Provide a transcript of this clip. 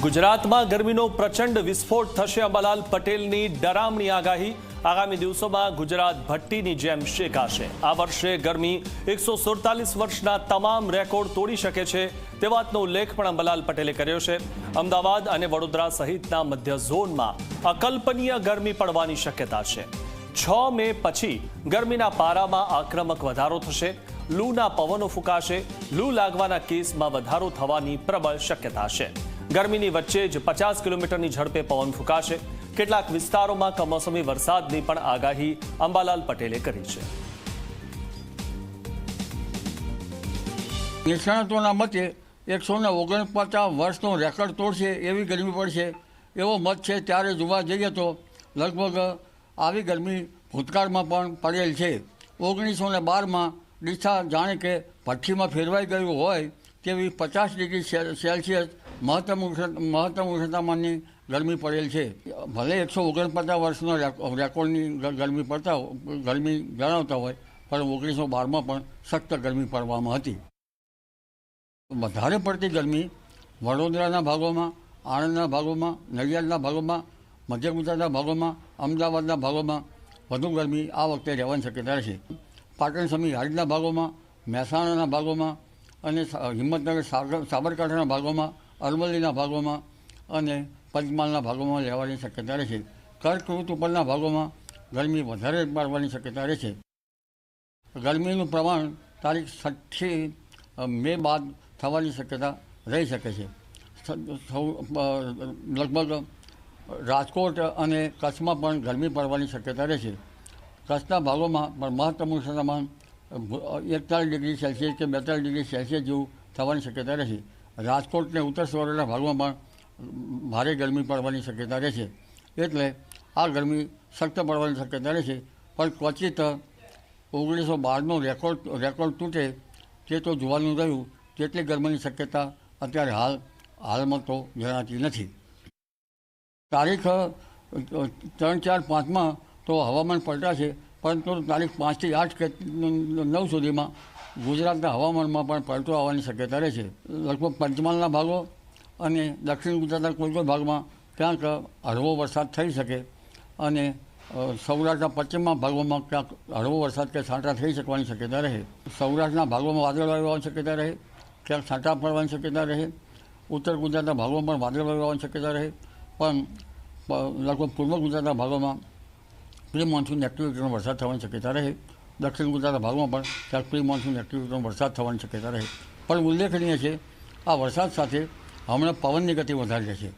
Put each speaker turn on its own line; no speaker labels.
ગુજરાતમાં ગરમીનો પ્રચંડ વિસ્ફોટ થશે. અંબાલાલ પટેલની ડરામણી આગાહી. આગામી દિવસોમાં ગુજરાત ભઠ્ઠીની જેમ શેકાશે. આ વર્ષે ગરમી 147 વર્ષના તમામ રેકોર્ડ તોડી શકે છે તે વાતનો ઉલ્લેખ પણ અંબાલાલ પટેલે કર્યો છે. અમદાવાદ અને વડોદરા સહિતના મધ્ય ઝોનમાં અકલ્પનીય ગરમી પડવાની શક્યતા છે. 6 મે પછી ગરમીના પારામાં આક્રમક વધારો થશે. લૂના પવનો ફૂંકાશે. લૂ લાગવાના કેસમાં વધારો થવાની પ્રબળ શક્યતા છે. ગરમીની વચ્ચે જ 50 કિલોમીટરની ઝડપે પવન ફૂંકાશે. કેટલાક વિસ્તારોમાં કમોસમી વરસાદની પણ આગાહી અંબાલાલ પટેલે કરી છે.
નિષ્ણાતોના મતે 149 વર્ષનો રેકોર્ડ તોડશે એવી ગરમી પડશે એવો મત છે. ત્યારે જોવા જઈએ તો લગભગ આવી ગરમી ભૂતકાળમાં પણ પડેલ છે. 1912માં ડીસા જાણે કે ભઠ્ઠીમાં ફેરવાઈ ગયું હોય તેવી 50 ડિગ્રી સેલ્સિયસ મહત્તમ ઉષ્ણતામાનની ગરમી પડેલ છે. ભલે 149 વર્ષનો રેકોર્ડની ગરમી જણાવતા હોય પણ 1912માં પણ સખ્ત ગરમી પડવામાં હતી. વધારે પડતી ગરમી વડોદરાના ભાગોમાં, આણંદના ભાગોમાં, નડિયાદના ભાગોમાં, મધ્ય ગુજરાતના ભાગોમાં, અમદાવાદના ભાગોમાં વધુ ગરમી આ વખતે રહેવાની શક્યતા છે. પાટણ સમી હાડીના ભાગોમાં, મહેસાણાના ભાગોમાં અને હિંમતનગર સાબરકાંઠાના ભાગોમાં, અરવલ્લીના ભાગોમાં અને પંચમહાલના ભાગોમાં રહેવાની શક્યતા રહેશે. કર્કવૃત ઉપરના ભાગોમાં ગરમી વધારે પડવાની શક્યતા રહેશે. ગરમીનું પ્રમાણ તારીખ 6 મે બાદ થવાની શક્યતા રહી શકે છે. લગભગ રાજકોટ અને કચ્છમાં પણ ગરમી પડવાની શક્યતા રહેશે. કચ્છના ભાગોમાં પણ મહત્તમ ઉષ્ણતામાન 41 ડિગ્રી સેલ્સિયસ કે 42 ડિગ્રી સેલ્સિયસ જેવું થવાની શક્યતા રહેશે. રાજકોટ અને ઉત્તર સૌરાષ્ટ્રના ભાગમાં પણ ભારે ગરમી પડવાની શક્યતા રહેશે. એટલે આ ગરમી સખ્ત પડવાની શક્યતા રહેશે. પણ ક્વચિત 1912નો રેકોર્ડ તૂટે તે તો જોવાનું રહ્યું. તેટલી ગરમીની શક્યતા અત્યારે હાલમાં તો જણાતી નથી. તારીખ 3, 4, 5માં તો હવામાન પલટાશે, પરંતુ તારીખ 5 થી 8 કે 9 સુધીમાં ગુજરાતના હવામાનમાં પણ પલટો આવવાની શક્યતા રહેશે. લગભગ પંચમહાલના ભાગો અને દક્ષિણ ગુજરાતના કોઈ ભાગમાં ક્યાંક હળવો વરસાદ થઈ શકે અને સૌરાષ્ટ્રના પશ્ચિમના ભાગોમાં ક્યાંક હળવો વરસાદ કે છાંટા થઈ શકવાની શક્યતા રહે. સૌરાષ્ટ્રના ભાગોમાં વાદળવાયુ આવવાની શક્યતા રહે, ક્યાંક છાંટા પડવાની શક્યતા રહે. ઉત્તર ગુજરાતના ભાગોમાં પણ વાદળવાયુ આવવાની શક્યતા રહે. પણ લગભગ પૂર્વ ગુજરાતના ભાગોમાં પ્રી મોન્સૂન એક્ટિવિટીનો વરસાદ થવાની શક્યતા રહે. દક્ષિણ ગુજરાતના ભાગમાં પણ ક્યાંક પ્રી મોન્સૂન એક્ટિવિટીનો વરસાદ થવાની શક્યતા રહે. પણ ઉલ્લેખનીય છે આ વરસાદ સાથે હમણાં પવનની ગતિ વધારી રહેશે.